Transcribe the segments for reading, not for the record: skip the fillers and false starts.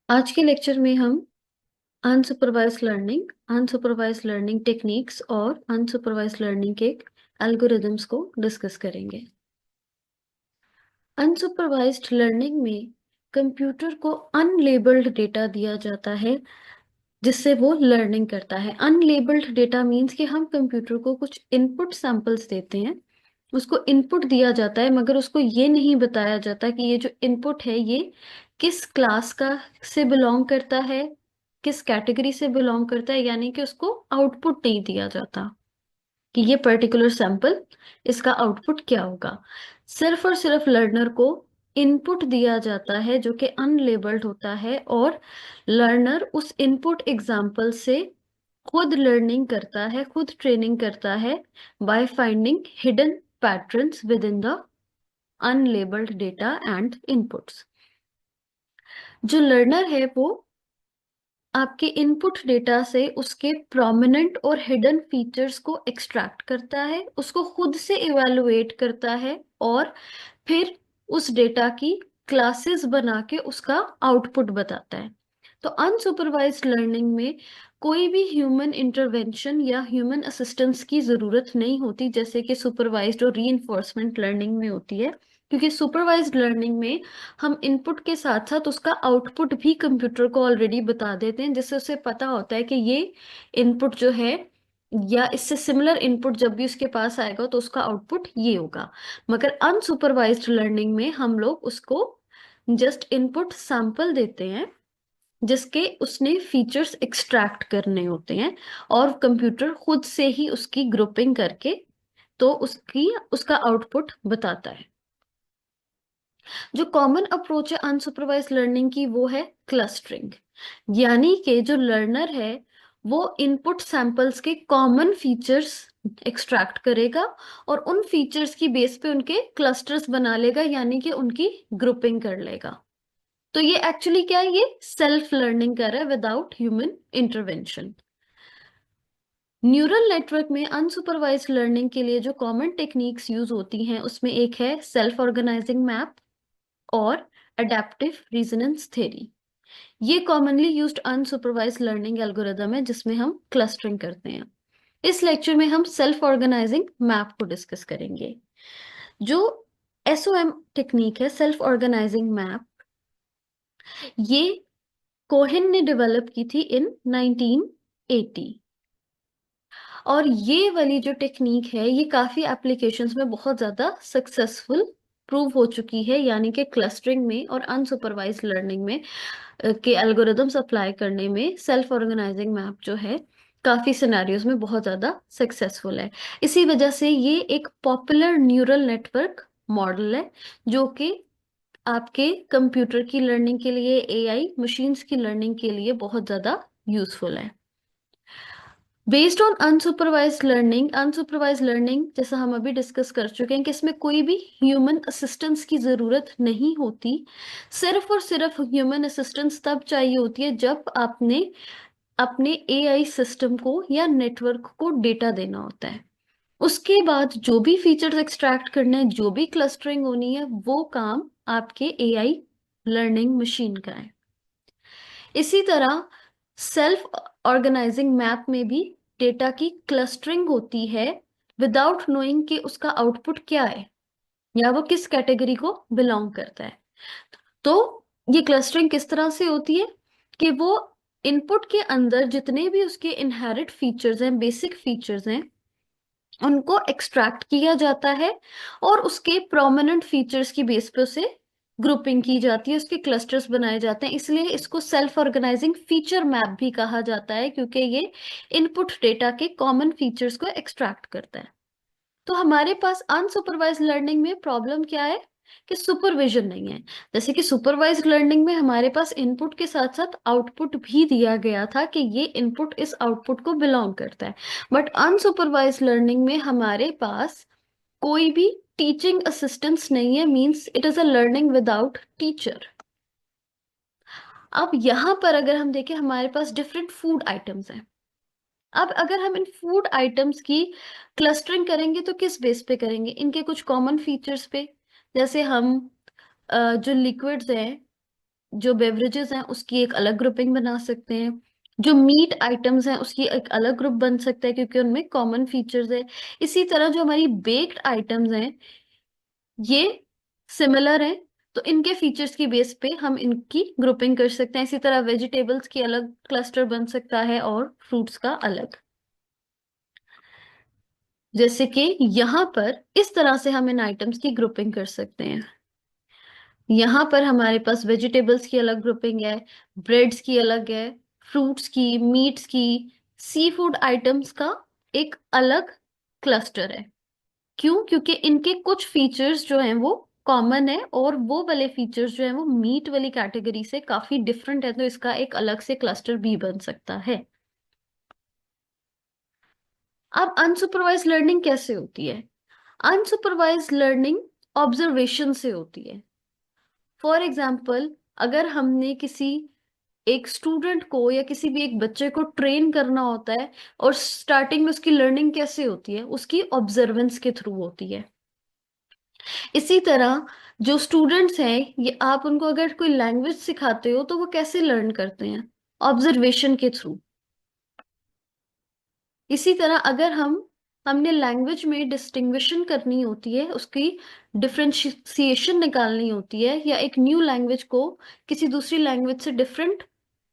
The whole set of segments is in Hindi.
आज के लेक्चर में हम अनसुपरवाइज्ड लर्निंग टेक्निक्स और अनसुपरवाइज्ड लर्निंग के एल्गोरिदम्स को डिस्कस करेंगे। अनसुपरवाइज्ड लर्निंग में कंप्यूटर को अनलेबल्ड डेटा दिया जाता है जिससे वो लर्निंग करता है। अनलेबल्ड डेटा मीन्स कि हम कंप्यूटर को कुछ इनपुट सैंपल्स देते हैं, उसको इनपुट दिया जाता है मगर उसको ये नहीं बताया जाता कि ये जो इनपुट है ये किस क्लास का से बिलोंग करता है, किस कैटेगरी से बिलोंग करता है, यानी कि उसको आउटपुट नहीं दिया जाता कि ये पर्टिकुलर सैंपल इसका आउटपुट क्या होगा। सिर्फ और सिर्फ लर्नर को इनपुट दिया जाता है जो कि अनलेबल्ड होता है और लर्नर उस इनपुट एग्जाम्पल से खुद लर्निंग करता है, खुद ट्रेनिंग करता है by finding hidden patterns with in the unlabelled data and inputs. जो लर्नर है वो आपके इनपुट डेटा से उसके प्रोमिनेंट और हिडन फीचर्स को एक्सट्रैक्ट करता है, उसको खुद से इवेलुएट करता है और फिर उस डेटा की क्लासेस बना के उसका आउटपुट बताता है। तो अनसुपरवाइज्ड लर्निंग में कोई भी ह्यूमन इंटरवेंशन या ह्यूमन असिस्टेंस की जरूरत नहीं होती जैसे कि सुपरवाइज्ड और रीइंफोर्समेंट लर्निंग में होती है, क्योंकि सुपरवाइज्ड लर्निंग में हम इनपुट के साथ साथ उसका आउटपुट भी कंप्यूटर को ऑलरेडी बता देते हैं, जिससे उसे पता होता है कि ये इनपुट जो है या इससे सिमिलर इनपुट जब भी उसके पास आएगा तो उसका आउटपुट ये होगा। मगर अनसुपरवाइज्ड लर्निंग में हम लोग उसको जस्ट इनपुट सैंपल देते हैं जिसके उसने फीचर्स एक्सट्रैक्ट करने होते हैं और कंप्यूटर खुद से ही उसकी ग्रुपिंग करके तो उसका आउटपुट बताता है। जो कॉमन अप्रोच है अनसुपरवाइज्ड लर्निंग की वो है क्लस्टरिंग, यानी कि जो लर्नर है वो इनपुट सैंपल्स के कॉमन फीचर्स एक्सट्रैक्ट करेगा और उन फीचर्स की बेस पे उनके क्लस्टर्स बना लेगा, यानी कि उनकी ग्रुपिंग कर लेगा। तो ये एक्चुअली क्या है, ये सेल्फ लर्निंग कर रहा है without human intervention. Neural network में अनसुपरवाइज्ड लर्निंग के लिए जो कॉमन टेक्निक्स यूज होती हैं उसमें एक है सेल्फ ऑर्गेनाइजिंग मैप और अडेप्टिव रीजनेंस थ्योरी। ये commonly used unsupervised learning algorithm है जिसमें हम क्लस्टरिंग करते हैं। इस लेक्चर में हम सेल्फ ऑर्गेनाइजिंग मैप को डिस्कस करेंगे। जो एसओएम टेक्निक है, सेल्फ ऑर्गेनाइजिंग मैप, ये कोहेन ने डेवलप की थी इन 1980। और ये वाली जो टेक्निक है ये काफी एप्लीकेशंस में बहुत ज्यादा सक्सेसफुल प्रूव हो चुकी है, यानी कि क्लस्टरिंग में और अनसुपरवाइज्ड लर्निंग में के एल्गोरिदम्स अप्लाई करने में सेल्फ ऑर्गेनाइजिंग मैप जो है काफी सिनेरियोज में बहुत ज्यादा सक्सेसफुल है। इसी वजह से ये एक पॉपुलर न्यूरल नेटवर्क मॉडल है जो कि आपके कंप्यूटर की लर्निंग के लिए, एआई मशीन्स की लर्निंग के लिए बहुत ज्यादा यूजफुल है। बेस्ड ऑन अनसुपरवाइज्ड लर्निंग जैसा हम अभी डिस्कस कर चुके हैं कि इसमें कोई भी ह्यूमन असिस्टेंस की जरूरत नहीं होती। सिर्फ और सिर्फ ह्यूमन असिस्टेंस तब चाहिए होती है जब आपने अपने एआई सिस्टम को या नेटवर्क को डेटा देना होता है। उसके बाद जो भी फीचर्स एक्सट्रैक्ट करने हैं, जो भी क्लस्टरिंग होनी है, वो काम आपके एआई लर्निंग मशीन का है। इसी तरह सेल्फ ऑर्गेनाइजिंग मैप में भी डेटा की क्लस्टरिंग होती है विदाउट नोइंग कि उसका आउटपुट क्या है या वो किस कैटेगरी को बिलोंग करता है। तो ये क्लस्टरिंग किस तरह से होती है कि वो इनपुट के अंदर जितने भी उसके इनहेरिट फीचर्स हैं, बेसिक फीचर्स हैं, उनको एक्सट्रैक्ट किया जाता है और उसके प्रोमिनेंट फीचर्स की बेस पे उसे ग्रुपिंग की जाती है, उसके क्लस्टर्स बनाए जाते हैं। इसलिए इसको सेल्फ ऑर्गेनाइजिंग फीचर मैप भी कहा जाता है क्योंकि ये इनपुट डेटा के कॉमन फीचर्स को एक्सट्रैक्ट करता है। तो हमारे पास अनसुपरवाइज्ड लर्निंग में प्रॉब्लम क्या है कि सुपरविजन नहीं है। जैसे कि सुपरवाइज्ड लर्निंग में हमारे पास इनपुट के साथ साथ आउटपुट भी दिया गया था कि ये इनपुट इस आउटपुट को बिलोंग करता है। बट अनसुपरवाइज्ड लर्निंग में हमारे पास कोई भी टीचिंग असिस्टेंस नहीं है, means it is a learning without teacher. अब यहां पर अगर हम देखें हमारे पास डिफरेंट फूड आइटम्स हैं। अब अगर हम इन फूड आइटम्स की क्लस्टरिंग करेंगे तो किस बेस पे करेंगे, इनके कुछ कॉमन फीचर्स पे। जैसे हम जो लिक्विड्स हैं जो बेवरेजेस हैं उसकी एक अलग ग्रुपिंग बना सकते हैं, जो मीट आइटम्स हैं उसकी एक अलग ग्रुप बन सकता है क्योंकि उनमें कॉमन फीचर्स है। इसी तरह जो हमारी बेक्ड आइटम्स हैं ये सिमिलर हैं, तो इनके फीचर्स की बेस पे हम इनकी ग्रुपिंग कर सकते हैं। इसी तरह वेजिटेबल्स की अलग क्लस्टर बन सकता है और फ्रूट्स का अलग। जैसे कि यहाँ पर इस तरह से हम इन आइटम्स की ग्रुपिंग कर सकते हैं। यहाँ पर हमारे पास वेजिटेबल्स की अलग ग्रुपिंग है, ब्रेड्स की अलग है, फ्रूट्स की, मीट्स की, सी फूड आइटम्स का एक अलग क्लस्टर है। क्यों? क्योंकि इनके कुछ फीचर्स जो हैं वो कॉमन है और वो वाले फीचर्स जो हैं वो मीट वाली कैटेगरी से काफी डिफरेंट है, तो इसका एक अलग से क्लस्टर भी बन सकता है। अब अनसुपरवाइज लर्निंग कैसे होती है? अनसुपरवाइज लर्निंग ऑब्जर्वेशन से होती है। फॉर एग्जाम्पल, अगर हमने किसी एक स्टूडेंट को या किसी भी एक बच्चे को ट्रेन करना होता है, और स्टार्टिंग में उसकी लर्निंग कैसे होती है? उसकी ऑब्जर्वेंस के थ्रू होती है। इसी तरह जो स्टूडेंट्स हैं, ये आप उनको अगर कोई लैंग्वेज सिखाते हो तो वो कैसे लर्न करते हैं? ऑब्जर्वेशन के थ्रू। इसी तरह अगर हमने लैंग्वेज में डिस्टिंग्विशन करनी होती है, उसकी डिफरेंशिएशन निकालनी होती है, या एक न्यू लैंग्वेज को किसी दूसरी लैंग्वेज से डिफरेंट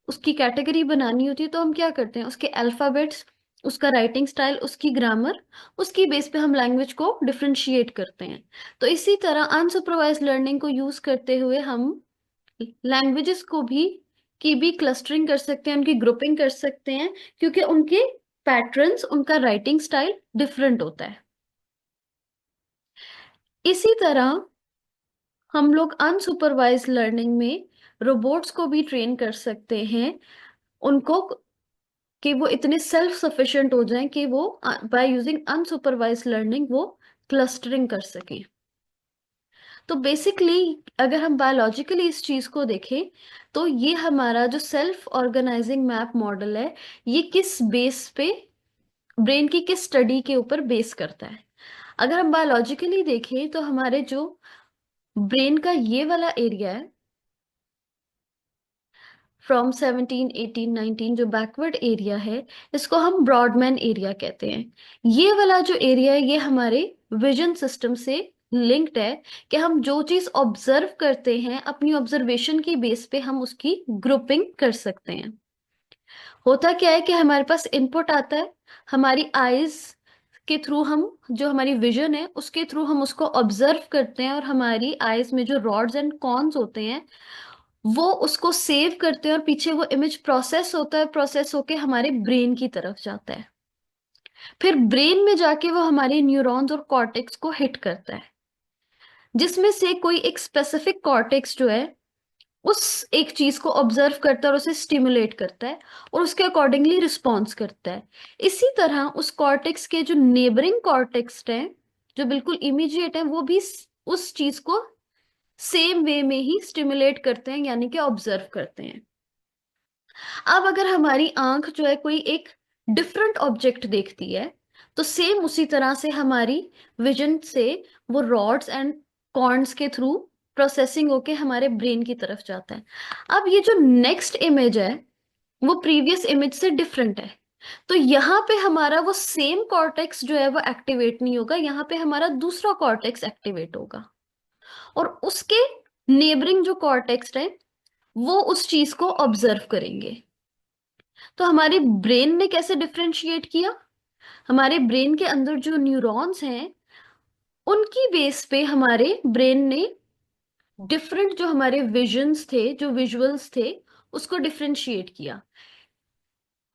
उसकी कैटेगरी बनानी होती है, तो हम क्या करते हैं? उसके अल्फाबेट्स, उसका राइटिंग स्टाइल, उसकी ग्रामर, उसकी बेस पे हम लैंग्वेज को डिफरेंशिएट करते हैं। तो इसी तरह अनसुपरवाइज लर्निंग को यूज करते हुए हम लैंग्वेजेस को भी की भी क्लस्टरिंग कर सकते हैं, उनकी ग्रुपिंग कर सकते हैं, क्योंकि उनके पैटर्न्स, उनका राइटिंग स्टाइल डिफरेंट होता है। इसी तरह हम लोग अनसुपरवाइज लर्निंग में रोबोट्स को भी ट्रेन कर सकते हैं, उनको कि वो इतने सेल्फ सफिशिएंट हो जाएं कि वो बाय यूजिंग अनसुपरवाइज लर्निंग वो क्लस्टरिंग कर सकें। तो बेसिकली अगर हम बायोलॉजिकली इस चीज को देखें, तो ये हमारा जो सेल्फ ऑर्गेनाइजिंग मैप मॉडल है, ये किस बेस पे, ब्रेन की किस स्टडी के ऊपर बेस करता है? अगर हम बायोलॉजिकली देखें तो हमारे जो ब्रेन का ये वाला एरिया है, फ्रॉम 17, 18, 19, जो बैकवर्ड एरिया है, इसको हम ब्रॉडमैन एरिया कहते हैं। ये वाला जो एरिया है ये हमारे विजन सिस्टम से लिंक्ड है, कि हम जो चीज ऑब्जर्व करते हैं अपनी ऑब्जर्वेशन की बेस पे हम उसकी ग्रुपिंग कर सकते हैं। होता क्या है कि हमारे पास इनपुट आता है, हमारी आईज के थ्रू हम, जो हमारी विजन है उसके थ्रू हम उसको ऑब्जर्व करते हैं, और हमारी आईज में जो रॉड्स एंड कॉन्स होते हैं वो उसको सेव करते हैं, और पीछे वो इमेज प्रोसेस होता है, प्रोसेस होके हमारे ब्रेन की तरफ जाता है। फिर ब्रेन में जाके वो हमारे न्यूरॉन्स और कॉर्टेक्स को हिट करता है, जिसमें से कोई एक स्पेसिफिक कॉर्टेक्स जो है उस एक चीज को ऑब्जर्व करता है और उसे स्टिमुलेट करता है, और उसके अकॉर्डिंगली रिस्पॉन्स करता है। इसी तरह उस कॉर्टेक्स के जो नेबरिंग कॉर्टेक्स हैं, जो बिल्कुल इमीडिएट है, वो भी उस चीज को सेम वे में ही स्टिमुलेट करते हैं, यानी कि ऑब्जर्व करते हैं। अब अगर हमारी आंख जो है कोई एक डिफरेंट ऑब्जेक्ट देखती है, तो सेम उसी तरह से हमारी विजन से वो रॉड्स एंड कॉर्न्स के थ्रू प्रोसेसिंग होके हमारे ब्रेन की तरफ जाता है। अब ये जो नेक्स्ट इमेज है वो प्रीवियस इमेज से डिफरेंट है, तो यहाँ पे हमारा वो सेम कॉर्टेक्स जो है वो एक्टिवेट नहीं होगा, यहाँ पे हमारा दूसरा कॉर्टेक्स एक्टिवेट होगा, और उसके नेबरिंग जो कॉर्टेक्स है वो उस चीज को ऑब्जर्व करेंगे। तो हमारे ब्रेन ने कैसे डिफरेंशिएट किया? हमारे ब्रेन के अंदर जो न्यूरॉन्स हैं उनकी बेस पे हमारे ब्रेन ने डिफरेंट जो हमारे विजन्स थे, जो विजुअल्स थे, उसको डिफरेंशिएट किया।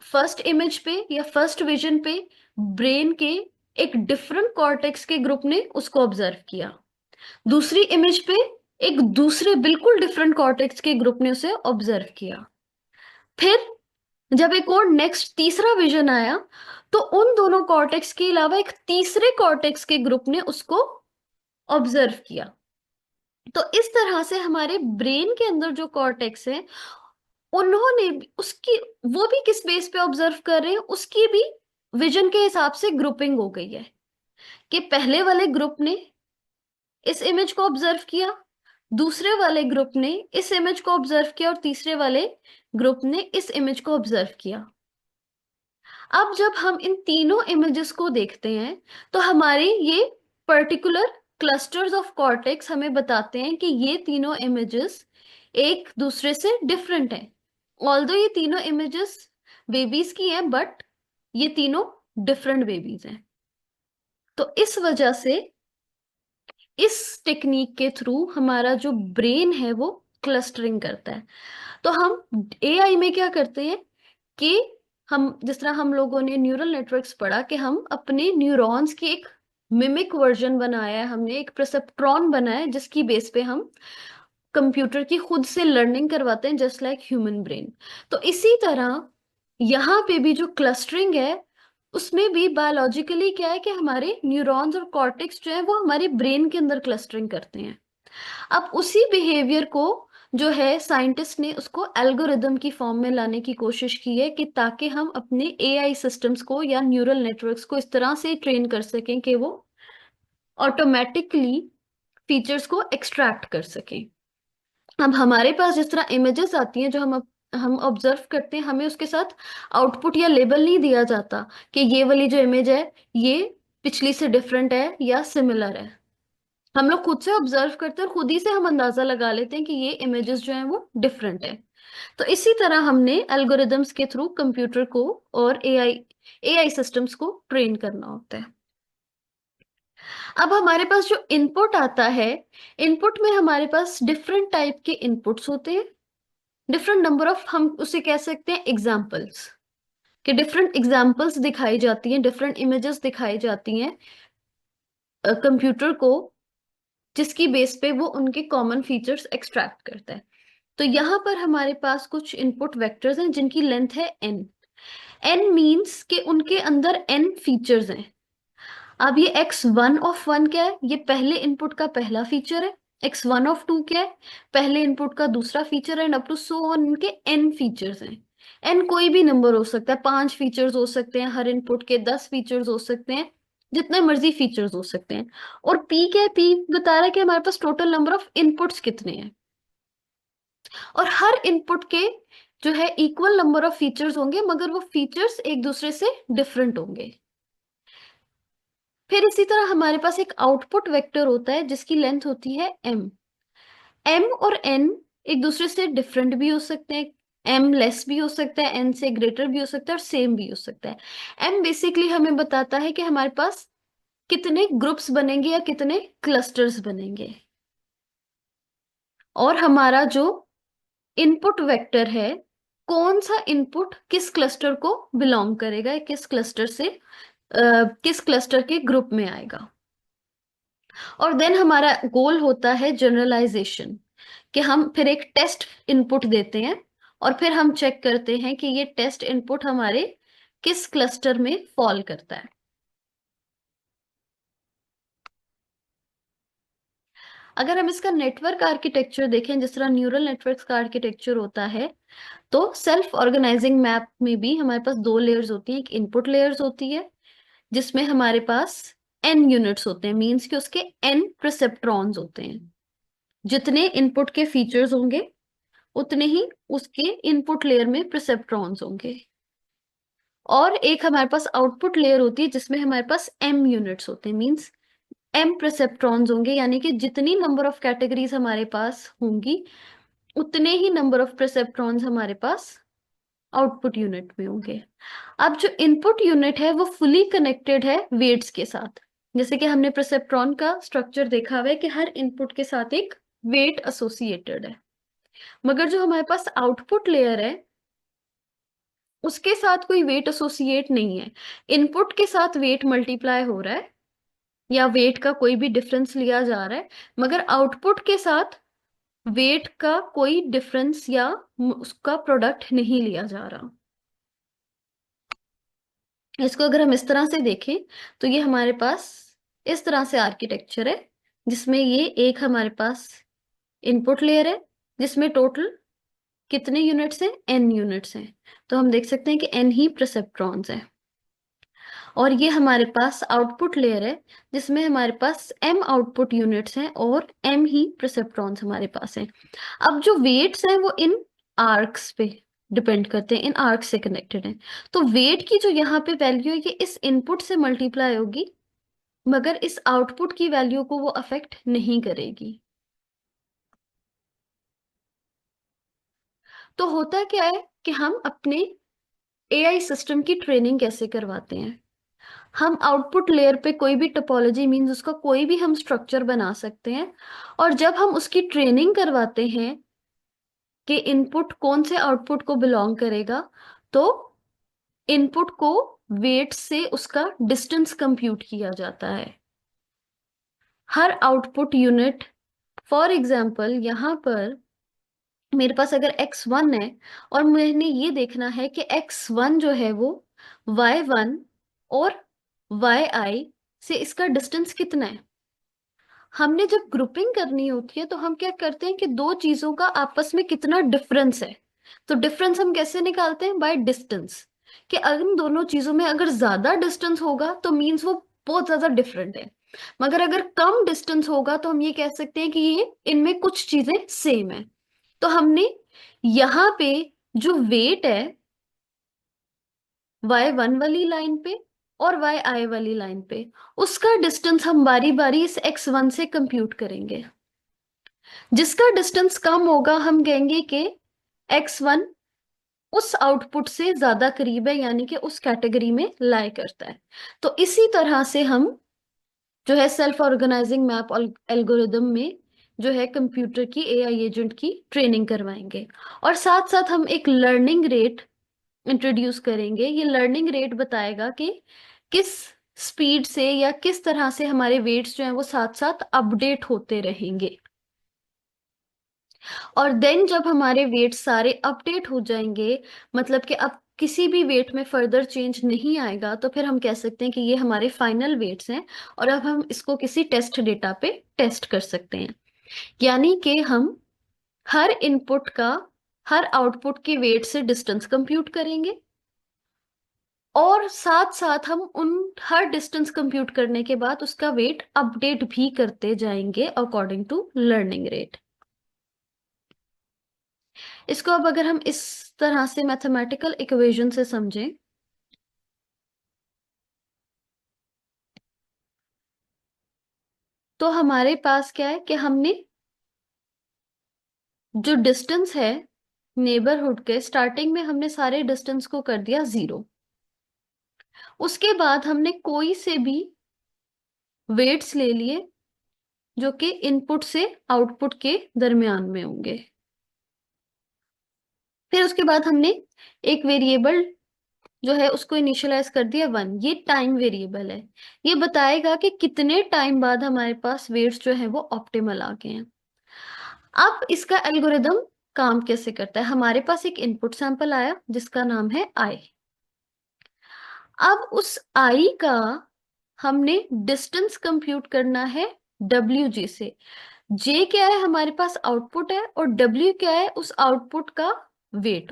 फर्स्ट इमेज पे या फर्स्ट विजन पे ब्रेन के एक डिफरेंट कॉर्टेक्स के ग्रुप ने उसको ऑब्जर्व किया, दूसरी इमेज पे एक दूसरे बिल्कुल डिफरेंट कॉर्टेक्स के ग्रुप ने उसे ऑब्जर्व किया। फिर जब एक और नेक्स्ट तीसरा विजन आया, तो उन दोनों कॉर्टेक्स के अलावा एक तीसरे कॉर्टेक्स के ग्रुप ने उसको ऑब्जर्व किया। तो इस तरह से हमारे ब्रेन के अंदर जो कॉर्टेक्स है, उन्होंने उसकी, वो भी किस बेस पे ऑब्जर्व कर रहे हैं, उसकी भी विजन के हिसाब से ग्रुपिंग हो गई है, कि पहले वाले ग्रुप ने इस इमेज को ऑब्जर्व किया, दूसरे वाले ग्रुप ने इस इमेज को ऑब्जर्व किया और तीसरे वाले ग्रुप ने इस इमेज को ऑब्जर्व किया। अब जब हम इन तीनों इमेजेस को देखते हैं तो हमारी ये पर्टिकुलर क्लस्टर्स ऑफ कॉर्टेक्स हमें बताते हैं कि ये तीनों इमेजेस एक दूसरे से डिफरेंट हैं। ऑल्दो ये तीनों इमेजेस बेबीज की हैं, बट ये तीनों डिफरेंट बेबीज हैं। तो इस वजह से इस टेक्निक के थ्रू हमारा जो ब्रेन है वो क्लस्टरिंग करता है। तो हम एआई में क्या करते हैं कि हम, जिस तरह हम लोगों ने न्यूरल नेटवर्क्स पढ़ा कि हम अपने न्यूरॉन्स की एक मिमिक वर्जन बनाया है, हमने एक परसेप्ट्रॉन बनाया है जिसकी बेस पे हम कंप्यूटर की खुद से लर्निंग करवाते हैं, जस्ट लाइक ह्यूमन ब्रेन। तो इसी तरह यहाँ पे भी जो क्लस्टरिंग है उसमें भी बायोलॉजिकली क्या है कि हमारे न्यूरॉन्स और कॉर्टेक्स जो है वो हमारे ब्रेन के अंदर क्लस्टरिंग करते हैं। अब उसी बिहेवियर को जो है साइंटिस्ट ने उसको एल्गोरिदम की फॉर्म में लाने की कोशिश की है कि ताकि हम अपने एआई सिस्टम्स को या न्यूरल नेटवर्क्स को इस तरह से ट्रेन कर सकें कि वो ऑटोमेटिकली फीचर्स को एक्सट्रैक्ट कर सकें। अब हमारे पास जिस तरह इमेजेस आती हैं जो हम ऑब्जर्व करते हैं, हमें उसके साथ आउटपुट या लेबल नहीं दिया जाता कि ये वाली जो इमेज है ये पिछली से डिफरेंट है या सिमिलर है। हम लोग खुद से ऑब्जर्व करते हैं और खुद ही से हम अंदाजा लगा लेते हैं कि ये इमेजेस जो हैं वो डिफरेंट है। तो इसी तरह हमने एल्गोरिदम्स के थ्रू कंप्यूटर को और एआई सिस्टम्स को ट्रेन करना होता है। अब हमारे पास जो इनपुट आता है, इनपुट में हमारे पास डिफरेंट टाइप के इनपुट्स होते हैं, डिफरेंट नंबर ऑफ, हम उसे कह सकते हैं एग्जाम्पल्स, कि डिफरेंट एग्जाम्पल्स दिखाई जाती हैं, डिफरेंट इमेजेस दिखाई जाती हैं कंप्यूटर को, जिसकी बेस पे वो उनके कॉमन फीचर्स एक्सट्रैक्ट करता है। तो यहाँ पर हमारे पास कुछ इनपुट वेक्टर्स हैं जिनकी लेंथ है n। n मीन्स कि उनके अंदर n फीचर्स हैं। अब ये x1 ऑफ 1 क्या है? ये पहले इनपुट का पहला फीचर है। x1 ऑफ 2 क्या है? पहले इनपुट का दूसरा फीचर है, and up to so on इनके n फीचर्स हैं। n कोई भी नंबर हो सकता है, 5 फीचर्स हो सकते हैं हर इनपुट के, 10 फीचर्स हो सकते हैं, जितने मर्जी फीचर्स हो सकते हैं। और p क्या है? p बता रहा है कि हमारे पास टोटल नंबर ऑफ इनपुट्स कितने हैं, और हर इनपुट के जो है इक्वल नंबर ऑफ फीचर्स होंगे, मगर वो फीचर्स एक दूसरे से डिफरेंट होंगे। फिर इसी तरह हमारे पास एक आउटपुट वेक्टर होता है जिसकी लेंथ होती है m। m और n एक दूसरे से डिफरेंट भी हो सकते हैं, m लेस भी हो सकता है, n से ग्रेटर भी हो सकता है और सेम भी हो सकता है। m बेसिकली हमें बताता है कि हमारे पास कितने ग्रुप्स बनेंगे या कितने क्लस्टर्स बनेंगे, और हमारा जो इनपुट वेक्टर है, कौन सा इनपुट किस क्लस्टर को बिलोंग करेगा, किस क्लस्टर से किस क्लस्टर के ग्रुप में आएगा। और देन हमारा गोल होता है जनरलाइजेशन, कि हम फिर एक टेस्ट इनपुट देते हैं और फिर हम चेक करते हैं कि ये टेस्ट इनपुट हमारे किस क्लस्टर में फॉल करता है। अगर हम इसका नेटवर्क आर्किटेक्चर देखें, जिस तरह न्यूरल नेटवर्क्स का आर्किटेक्चर होता है, तो सेल्फ ऑर्गेनाइजिंग मैप में भी हमारे पास दो लेयर्स होती हैं। एक इनपुट लेयर्स होती है जिसमें हमारे पास n यूनिट्स होते हैं, मींस कि उसके n परसेप्ट्रॉन्स होते हैं। जितने इनपुट के फीचर्स होंगे उतने ही उसके इनपुट लेयर में परसेप्ट्रॉन्स होंगे। और एक हमारे पास आउटपुट लेयर होती है जिसमें हमारे पास m यूनिट्स होते हैं, मींस m परसेप्ट्रॉन्स होंगे, यानी कि जितनी नंबर ऑफ कैटेगरीज हमारे पास होंगी उतने ही नंबर ऑफ परसेप्ट्रॉन्स हमारे पास आउटपुट यूनिट में होंगे। अब जो इनपुट यूनिट है वो फुली कनेक्टेड है वेट्स के साथ। जैसे कि हमने परसेप्ट्रॉन का स्ट्रक्चर देखा हुआ है कि हर इनपुट के साथ एक वेट एसोसिएटेड है, मगर जो हमारे पास आउटपुट लेयर है उसके साथ कोई वेट एसोसिएट नहीं है। इनपुट के साथ वेट मल्टीप्लाई हो रहा है या वेट का कोई भी डिफरेंस लिया जा रहा है, मगर आउटपुट के साथ वेट का कोई डिफरेंस या उसका प्रोडक्ट नहीं लिया जा रहा। इसको अगर हम इस तरह से देखें तो ये हमारे पास इस तरह से आर्किटेक्चर है, जिसमें ये एक हमारे पास इनपुट लेयर है जिसमें टोटल कितने यूनिट्स हैं? n यूनिट्स हैं। तो हम देख सकते हैं कि n ही परसेप्ट्रॉन्स हैं। और ये हमारे पास आउटपुट लेयर है जिसमें हमारे पास m आउटपुट यूनिट्स हैं और m ही परसेप्ट्रॉन्स हमारे पास हैं। अब जो वेट्स हैं वो इन आर्क्स पे डिपेंड करते हैं, इन आर्क से कनेक्टेड हैं। तो वेट की जो यहाँ पे वैल्यू है ये इस इनपुट से मल्टीप्लाई होगी, मगर इस आउटपुट की वैल्यू को वो अफेक्ट नहीं करेगी। तो होता क्या है कि हम अपने एआई सिस्टम की ट्रेनिंग कैसे करवाते हैं। हम आउटपुट लेयर पे कोई भी टोपोलॉजी मींस उसका कोई भी हम स्ट्रक्चर बना सकते हैं, और जब हम उसकी ट्रेनिंग करवाते हैं कि इनपुट कौन से आउटपुट को बिलोंग करेगा, तो इनपुट को वेट से उसका डिस्टेंस कंप्यूट किया जाता है। हर आउटपुट यूनिट, फॉर एग्जाम्पल यहाँ पर मेरे पास अगर x1 है और मैंने ये देखना है कि x1 जो है वो y1 और yi से इसका डिस्टेंस कितना है। हमने जब ग्रुपिंग करनी होती है तो हम क्या करते हैं कि दो चीजों का आपस में कितना डिफरेंस है, तो डिफरेंस हम कैसे निकालते हैं, बाय डिस्टेंस। कि अगर इन दोनों चीजों में अगर ज्यादा डिस्टेंस होगा तो मीन्स वो बहुत ज्यादा डिफरेंट है, मगर अगर कम डिस्टेंस होगा तो हम ये कह सकते हैं कि ये इनमें कुछ चीजें सेम है। तो हमने यहाँ पे जो वेट है y1 वाली लाइन पे और yi वाली लाइन पे, उसका डिस्टेंस हम बारी बारी इस x1 से कंप्यूट करेंगे। जिसका डिस्टेंस कम होगा हम कहेंगे कि x1 उस आउटपुट से ज्यादा करीब है, यानी कि उस कैटेगरी में लाई करता है। तो इसी तरह से हम जो है सेल्फ ऑर्गेनाइजिंग मैप एल्गोरिदम में जो है कंप्यूटर की एआई एजेंट की ट्रेनिंग करवाएंगे, और साथ साथ हम एक लर्निंग रेट इंट्रोड्यूस करेंगे। ये लर्निंग रेट बताएगा कि किस स्पीड से या किस तरह से हमारे वेट्स जो हैं वो साथ साथ अपडेट होते रहेंगे। और देन जब हमारे वेट्स सारे अपडेट हो जाएंगे, मतलब कि अब किसी भी वेट में फर्दर चेंज नहीं आएगा, तो फिर हम कह सकते हैं कि ये हमारे फाइनल वेट्स हैं, और अब हम इसको किसी टेस्ट डेटा पे टेस्ट कर सकते हैं। यानी कि हम हर इनपुट का हर आउटपुट के वेट से डिस्टेंस कंप्यूट करेंगे, और साथ साथ हम उन हर डिस्टेंस कंप्यूट करने के बाद उसका वेट अपडेट भी करते जाएंगे अकॉर्डिंग टू लर्निंग रेट। इसको अब अगर हम इस तरह से मैथमेटिकल इक्वेशन से समझें, तो हमारे पास क्या है कि हमने जो डिस्टेंस है नेबरहुड के, स्टार्टिंग में हमने सारे डिस्टेंस को कर दिया 0। उसके बाद हमने कोई से भी वेट्स ले लिए जो कि इनपुट से आउटपुट के दरमियान में होंगे। फिर उसके बाद हमने एक वेरिएबल जो है उसको इनिशियलाइज कर दिया 1। ये टाइम वेरिएबल है, ये बताएगा कि कितने टाइम बाद हमारे पास वेट्स जो है वो ऑप्टिमल आ गए हैं। अब इसका एल्गोरिदम काम कैसे करता है। हमारे पास एक इनपुट सैंपल आया जिसका नाम है आई। अब उस आई का हमने डिस्टेंस कंप्यूट करना है डब्ल्यू जी से। जे क्या है, हमारे पास आउटपुट है, और डब्ल्यू क्या है, उस आउटपुट का वेट।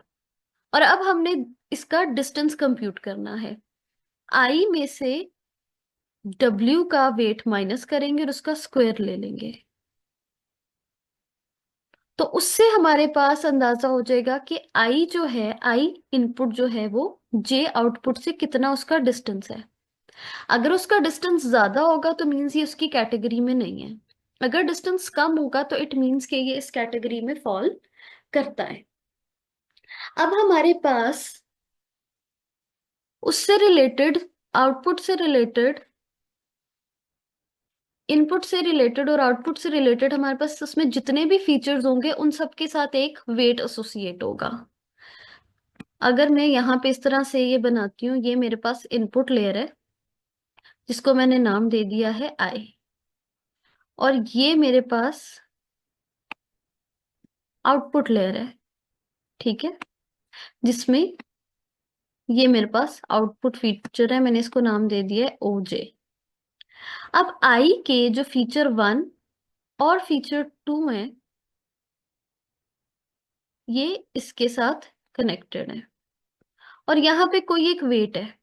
और अब हमने इसका डिस्टेंस कंप्यूट करना है। आई में से डब्ल्यू का वेट माइनस करेंगे और उसका स्क्वायर ले लेंगे, तो उससे हमारे पास अंदाजा हो जाएगा कि आई जो है, आई इनपुट जो है वो जे आउटपुट से कितना उसका डिस्टेंस है। अगर उसका डिस्टेंस ज्यादा होगा तो मीन्स ये उसकी कैटेगरी में नहीं है, अगर डिस्टेंस कम होगा तो इट मीन्स कि ये इस कैटेगरी में फॉल करता है। अब हमारे पास उससे रिलेटेड, आउटपुट से रिलेटेड, इनपुट से रिलेटेड और आउटपुट से रिलेटेड हमारे पास उसमें जितने भी फीचर्स होंगे उन सब के साथ एक वेट एसोसिएट होगा। अगर मैं यहाँ पे इस तरह से ये बनाती हूँ, ये मेरे पास इनपुट लेयर है जिसको मैंने नाम दे दिया है आई, और ये मेरे पास आउटपुट लेयर है, ठीक है, जिसमें ये मेरे पास आउटपुट फीचर है, मैंने इसको नाम दे दिया है ओजे। अब आई के जो फीचर 1 और फीचर 2 है ये इसके साथ कनेक्टेड है, और यहाँ पे कोई एक वेट है।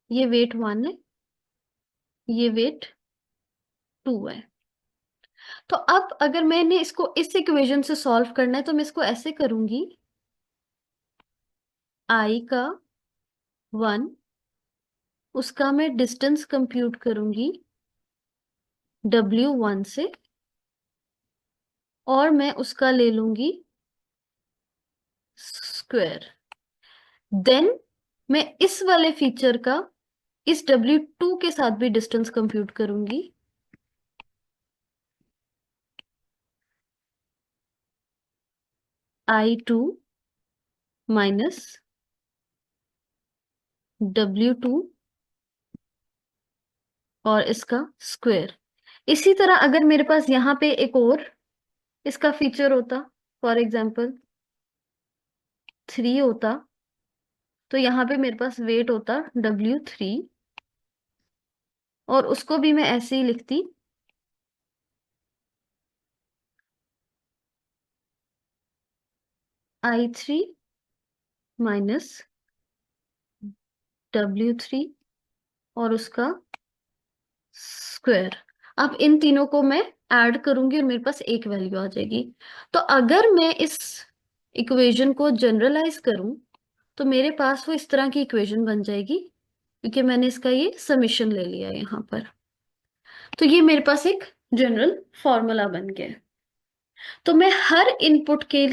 ये वेट 1 है, ये वेट 2 है। तो अब अगर मैंने इसको इस इक्वेशन से सॉल्व करना है तो मैं इसको ऐसे करूंगी, आई का 1, उसका मैं डिस्टेंस कंप्यूट करूंगी W1 से, और मैं उसका ले लूंगी स्क्वायर। देन मैं इस वाले फीचर का इस W2 के साथ भी डिस्टेंस कंप्यूट करूंगी, I2 माइनस W2 और इसका स्क्वायर। इसी तरह अगर मेरे पास यहाँ पे एक और इसका फीचर होता, फॉर एग्जाम्पल 3 होता, तो यहाँ पे मेरे पास वेट होता W3, और उसको भी मैं ऐसे ही लिखती, I3 माइनस W3 और उसका स्क्वायर। अब इन तीनों को मैं ऐड करूंगी और मेरे पास एक वैल्यू आ जाएगी। तो अगर मैं इस इक्वेशन को जनरलाइज करूं तो मेरे पास वो इस तरह की इक्वेशन बन जाएगी, क्योंकि मैंने इसका ये समीशन ले लिया है यहाँ पर। तो ये मेरे पास एक जनरल फॉर्मूला बन गया है। तो मैं हर इनपुट के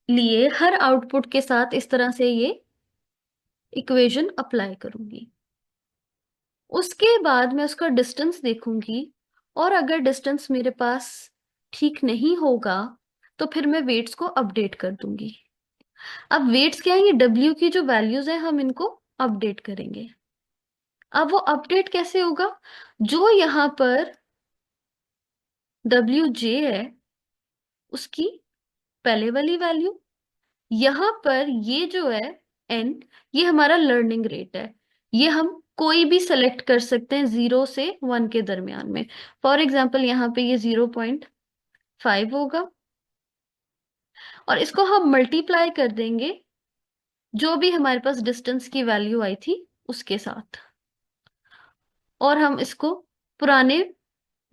लिए हर आउटपुट के साथ इस तरह से ये इक्वेशन अप्लाई करूंगी। उसके बाद मैं उसका डिस्टेंस देखूंगी, और अगर डिस्टेंस मेरे पास ठीक नहीं होगा तो फिर मैं वेट्स को अपडेट कर दूंगी। अब वेट्स क्या है, ये डब्ल्यू की जो वैल्यूज है हम इनको अपडेट करेंगे। अब वो अपडेट कैसे होगा, जो यहाँ पर डब्ल्यू जे है उसकी पहले वाली वैल्यू, यहाँ पर ये जो है एन, ये हमारा लर्निंग रेट है। ये हम कोई भी सेलेक्ट कर सकते हैं 0 से 1 के दरमियान में। फॉर एग्जाम्पल यहाँ पे ये 0.5 होगा, और इसको हम मल्टीप्लाई कर देंगे जो भी हमारे पास डिस्टेंस की वैल्यू आई थी उसके साथ, और हम इसको पुराने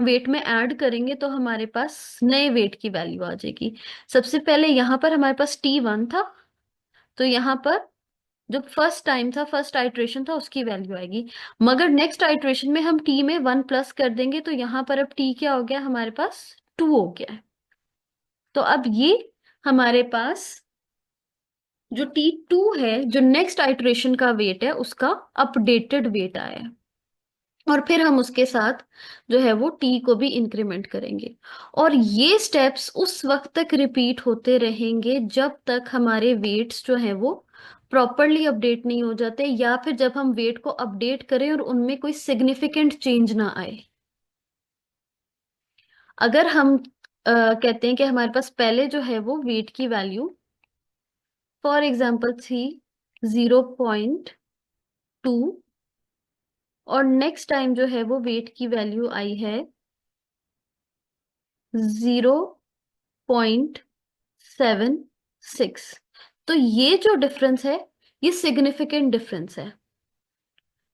वेट में ऐड करेंगे तो हमारे पास नए वेट की वैल्यू आ जाएगी। सबसे पहले यहाँ पर हमारे पास T1 था, तो यहाँ पर जो फर्स्ट टाइम था, फर्स्ट आइट्रेशन था, उसकी वैल्यू आएगी। मगर नेक्स्ट आइट्रेशन में हम T में 1 प्लस कर देंगे, तो यहाँ पर अब T क्या हो गया, हमारे पास 2 हो गया है। तो अब ये हमारे पास जो T2 है, जो नेक्स्ट आइट्रेशन का वेट है, उसका अपडेटेड वेट आया है। और फिर हम उसके साथ जो है वो टी को भी इंक्रीमेंट करेंगे, और ये स्टेप्स उस वक्त तक रिपीट होते रहेंगे जब तक हमारे वेट्स जो है वो प्रॉपरली अपडेट नहीं हो जाते, या फिर जब हम वेट को अपडेट करें और उनमें कोई सिग्निफिकेंट चेंज ना आए। अगर हम कहते हैं कि हमारे पास पहले जो है वो वेट की वैल्यू फॉर एग्जाम्पल थी 0.2, और नेक्स्ट टाइम जो है वो वेट की वैल्यू आई है 0.76, तो ये जो डिफरेंस है ये सिग्निफिकेंट डिफरेंस है।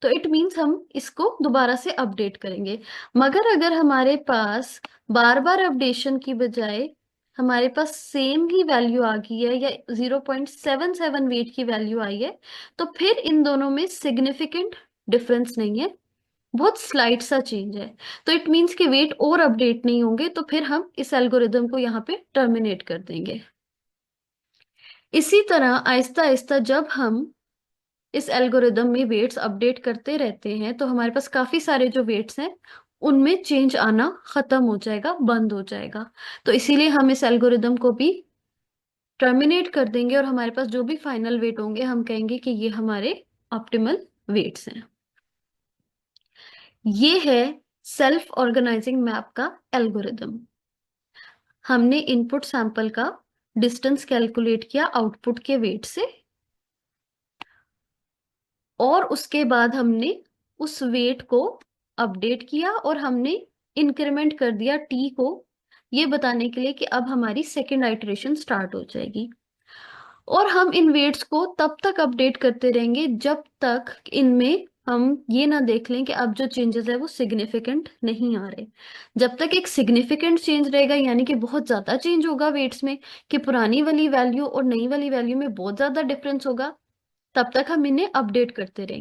तो इट मीन्स हम इसको दोबारा से अपडेट करेंगे। मगर अगर हमारे पास बार बार अपडेशन की बजाय हमारे पास सेम ही वैल्यू आ गई है, या 0.77 वेट की वैल्यू आई है, तो फिर इन दोनों में सिग्निफिकेंट डिफरेंस नहीं है, बहुत स्लाइट सा चेंज है। तो इट मीन्स कि वेट और अपडेट नहीं होंगे, तो फिर हम इस एल्गोरिदम को यहाँ पे टर्मिनेट कर देंगे। इसी तरह आहिस्ता आहिस्ता जब हम इस एल्गोरिदम में वेट्स अपडेट करते रहते हैं तो हमारे पास काफी सारे जो वेट्स हैं उनमें चेंज आना खत्म हो जाएगा, बंद हो जाएगा। तो इसीलिए हम इस एल्गोरिदम को भी टर्मिनेट कर देंगे, और हमारे पास जो भी फाइनल वेट होंगे हम कहेंगे कि ये हमारे ऑप्टिमल वेट्स हैं। ये है सेल्फ ऑर्गेनाइजिंग मैप का एल्गोरिदम। हमने इनपुट सैंपल का डिस्टेंस कैलकुलेट किया आउटपुट के वेट से, और उसके बाद हमने उस वेट को अपडेट किया, और हमने इंक्रीमेंट कर दिया टी को, ये बताने के लिए कि अब हमारी सेकेंड आइटरेशन स्टार्ट हो जाएगी। और हम इन वेट्स को तब तक अपडेट करते रहेंगे जब तक इनमें हम ये ना देख लें कि अब जो चेंजेस है वो सिग्निफिकेंट नहीं आ रहे। जब तक एक सिग्निफिकेंट चेंज रहेगा, यानी कि बहुत ज्यादा चेंज होगा वेट्स में, कि पुरानी वाली वैल्यू और नई वाली वैल्यू में बहुत ज्यादा डिफरेंस होगा, तब तक हम इन्हें अपडेट करते रहेंगे।